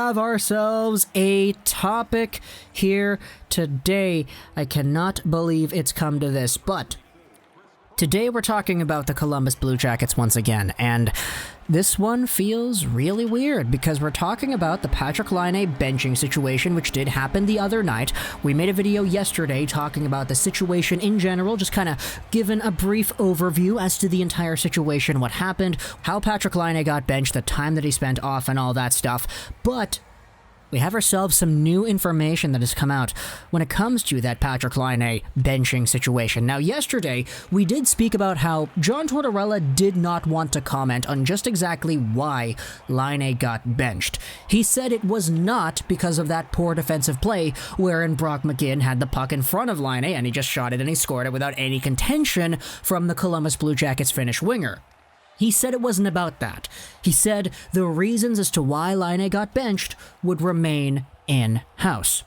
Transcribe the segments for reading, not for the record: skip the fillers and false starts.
have ourselves a topic here today. I cannot believe it's come to this, but today we're talking about the Columbus Blue Jackets once again, and this one feels really weird because we're talking about the Patrik Laine benching situation, which did happen the other night. We made a video yesterday talking about the situation in general, just kind of giving a brief overview as to the entire situation, what happened, how Patrik Laine got benched, the time that he spent off, and all that stuff. But we have ourselves some new information that has come out when it comes to that Patrik Laine benching situation. Now, yesterday, we did speak about how John Tortorella did not want to comment on just exactly why Laine got benched. He said it was not because of that poor defensive play wherein Brock McGinn had the puck in front of Laine and he just shot it and he scored it without any contention from the Columbus Blue Jackets Finnish winger. He said it wasn't about that. He said the reasons as to why Laine got benched would remain in-house.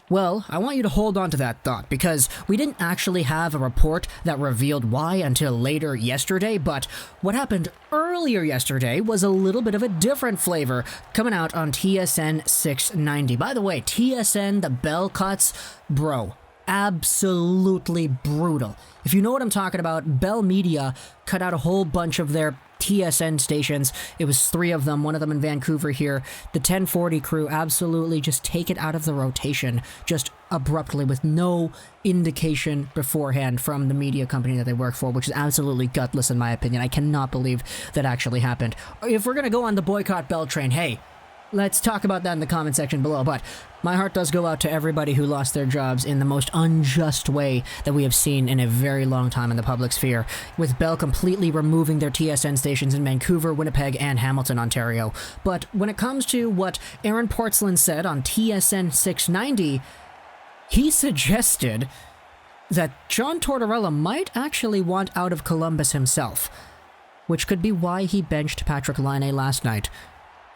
Well, I want you to hold on to that thought because we didn't actually have a report that revealed why until later yesterday, but what happened earlier yesterday was a little bit of a different flavor coming out on TSN 690. By the way, TSN, the bell cuts, bro, absolutely brutal. If you know what I'm talking about, Bell Media cut out a whole bunch of their TSN stations. It was 3 of them, one of them in Vancouver here. The 1040 crew absolutely just take it out of the rotation, just abruptly with no indication beforehand from the media company that they work for, which is absolutely gutless in my opinion. I cannot believe that actually happened. If we're going to go on the boycott Bell train, hey, let's talk about that in the comment section below, but my heart does go out to everybody who lost their jobs in the most unjust way that we have seen in a very long time in the public sphere, with Bell completely removing their TSN stations in Vancouver, Winnipeg, and Hamilton, Ontario. But when it comes to what Aaron Portzline said on TSN 690, he suggested that John Tortorella might actually want out of Columbus himself, which could be why he benched Patrik Laine last night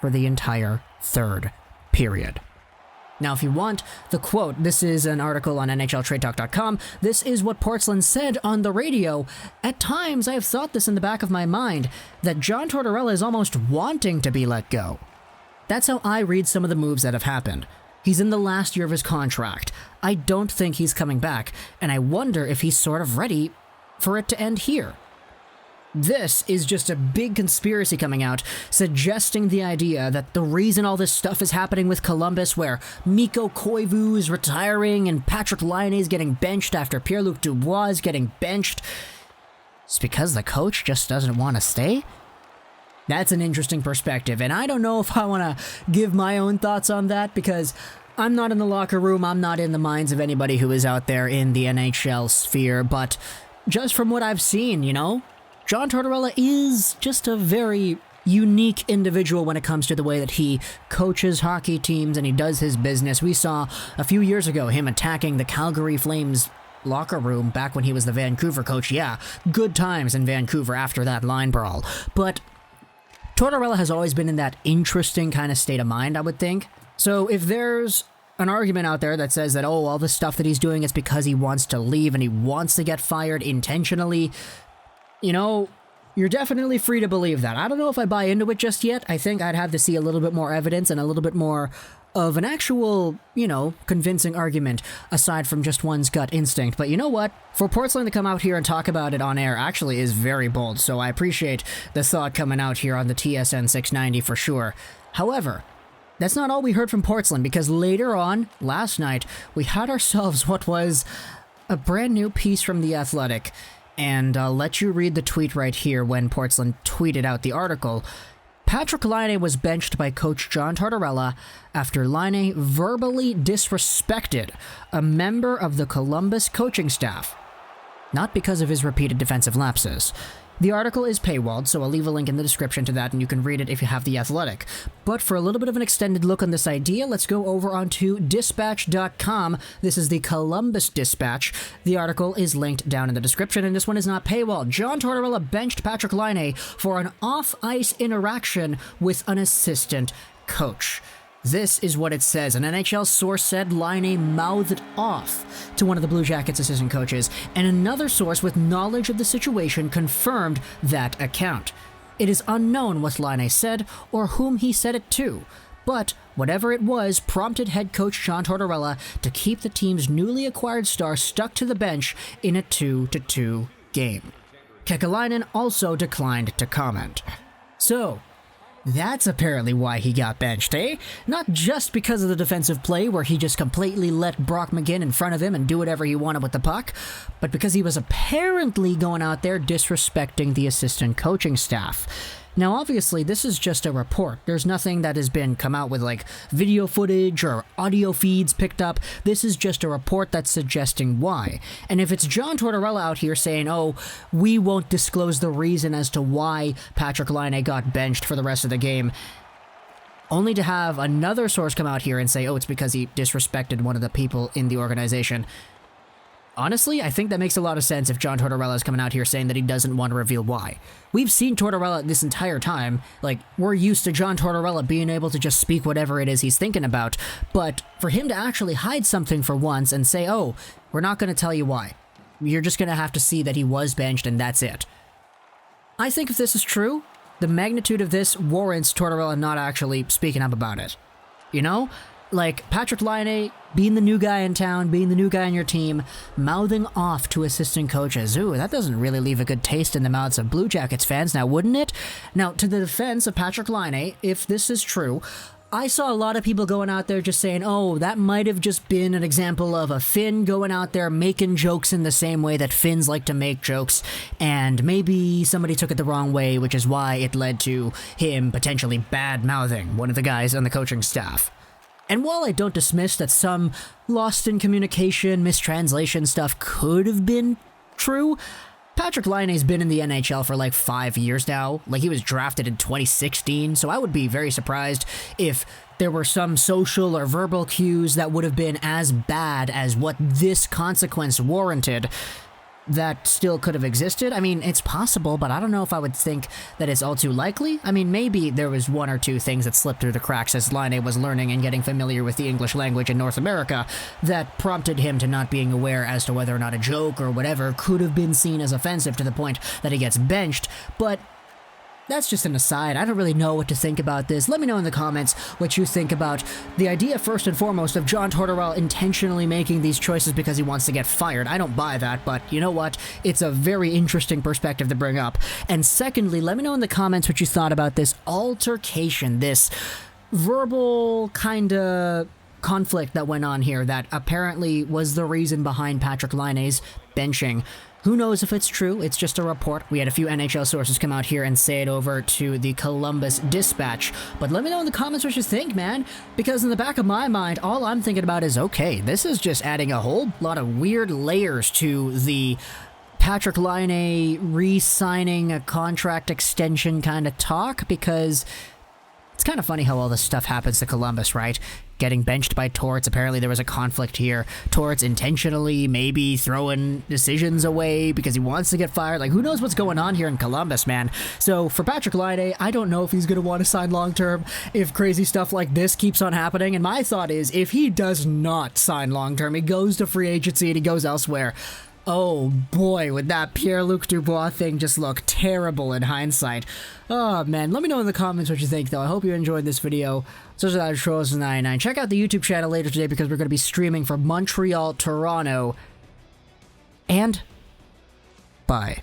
for the entire third period. Now, if you want the quote, this is an article on NHLTradeTalk.com. This is what Portzline said on the radio. At times, I have thought this in the back of my mind, that John Tortorella is almost wanting to be let go. That's how I read some of the moves that have happened. He's in the last year of his contract. I don't think he's coming back, and I wonder if he's sort of ready for it to end here. This is just a big conspiracy coming out, suggesting the idea that the reason all this stuff is happening with Columbus, where Mikko Koivu is retiring and Patrik Laine is getting benched after Pierre-Luc Dubois is getting benched, is because the coach just doesn't want to stay? That's an interesting perspective, and I don't know if I want to give my own thoughts on that, because I'm not in the locker room, I'm not in the minds of anybody who is out there in the NHL sphere, but just from what I've seen, you know, John Tortorella is just a very unique individual when it comes to the way that he coaches hockey teams and he does his business. We saw a few years ago him attacking the Calgary Flames locker room back when he was the Vancouver coach. Yeah, good times in Vancouver after that line brawl. But Tortorella has always been in that interesting kind of state of mind, I would think. So if there's an argument out there that says that, oh, all the stuff that he's doing is because he wants to leave and he wants to get fired intentionally, you know, you're definitely free to believe that. I don't know if I buy into it just yet. I think I'd have to see a little bit more evidence and a little bit more of an actual, you know, convincing argument aside from just one's gut instinct. But you know what? For Portzline to come out here and talk about it on air actually is very bold, so I appreciate the thought coming out here on the TSN 690 for sure. However, that's not all we heard from Portzline, because later on, last night, we had ourselves what was a brand new piece from The Athletic. And I'll let you read the tweet right here when Portzline tweeted out the article. Patrik Laine was benched by coach John Tortorella after Laine verbally disrespected a member of the Columbus coaching staff, not because of his repeated defensive lapses. The article is paywalled, so I'll leave a link in the description to that and you can read it if you have The Athletic. But for a little bit of an extended look on this idea, let's go over onto Dispatch.com. This is the Columbus Dispatch. The article is linked down in the description, and this one is not paywalled. John Tortorella benched Patrik Laine for an off-ice interaction with an assistant coach. This is what it says. An NHL source said Laine mouthed off to one of the Blue Jackets assistant coaches, and another source with knowledge of the situation confirmed that account. It is unknown what Laine said or whom he said it to, But whatever it was prompted head coach John Tortorella to keep the team's newly acquired star stuck to the bench in a 2-2 game. Kekalainen also declined to comment. So, that's apparently why he got benched, eh? Not just because of the defensive play where he just completely let Brock McGinn in front of him and do whatever he wanted with the puck, but because he was apparently going out there disrespecting the assistant coaching staff. Now, obviously, this is just a report. There's nothing that has been come out with, like, video footage or audio feeds picked up. This is just a report that's suggesting why. And if it's John Tortorella out here saying, oh, we won't disclose the reason as to why Patrik Laine got benched for the rest of the game, only to have another source come out here and say, oh, it's because he disrespected one of the people in the organization. Honestly, I think that makes a lot of sense if John Tortorella is coming out here saying that he doesn't want to reveal why. We've seen Tortorella this entire time. Like, we're used to John Tortorella being able to just speak whatever it is he's thinking about, but for him to actually hide something for once and say, oh, we're not going to tell you why. You're just going to have to see that he was benched and that's it. I think if this is true, the magnitude of this warrants Tortorella not actually speaking up about it. You know? Like, Patrik Laine being the new guy in town, being the new guy on your team, mouthing off to assistant coaches. Ooh, that doesn't really leave a good taste in the mouths of Blue Jackets fans, now wouldn't it? Now, to the defense of Patrik Laine, if this is true, I saw a lot of people going out there just saying, oh, that might have just been an example of a Finn going out there making jokes in the same way that Finns like to make jokes, and maybe somebody took it the wrong way, which is why it led to him potentially bad-mouthing one of the guys on the coaching staff. And while I don't dismiss that some lost in communication, mistranslation stuff could have been true, Patrik Laine's been in the NHL for like 5 years now. Like, he was drafted in 2016, so I would be very surprised if there were some social or verbal cues that would have been as bad as what this consequence warranted that still could have existed. I mean, it's possible, but I don't know if I would think that it's all too likely. I mean, maybe there was one or two things that slipped through the cracks as Laine was learning and getting familiar with the English language in North America that prompted him to not being aware as to whether or not a joke or whatever could have been seen as offensive to the point that he gets benched, but that's just an aside. I don't really know what to think about this. Let me know in the comments what you think about the idea, first and foremost, of John Tortorella intentionally making these choices because he wants to get fired. I don't buy that, but you know what? It's a very interesting perspective to bring up. And secondly, let me know in the comments what you thought about this altercation, this verbal kind of conflict that went on here that apparently was the reason behind Patrik Laine's benching. Who knows if it's true? It's just a report. We had a few NHL sources come out here and say it over to the Columbus Dispatch. But let me know in the comments what you think, man. Because in the back of my mind, all I'm thinking about is, okay, this is just adding a whole lot of weird layers to the Patrik Laine re-signing a contract extension kind of talk, because it's kind of funny how all this stuff happens to Columbus, right? Getting benched by Torts. Apparently there was a conflict here. Torts intentionally maybe throwing decisions away because he wants to get fired. Like, who knows what's going on here in Columbus, man? So for Patrik Laine, I don't know if he's going to want to sign long-term if crazy stuff like this keeps on happening. And my thought is, if he does not sign long-term, he goes to free agency and he goes elsewhere. Oh boy, would that Pierre-Luc Dubois thing just look terrible in hindsight. Oh man, let me know in the comments what you think though. I hope you enjoyed this video. So this is Trolls99. Check out the YouTube channel later today because we're going to be streaming from Montreal, Toronto, and bye.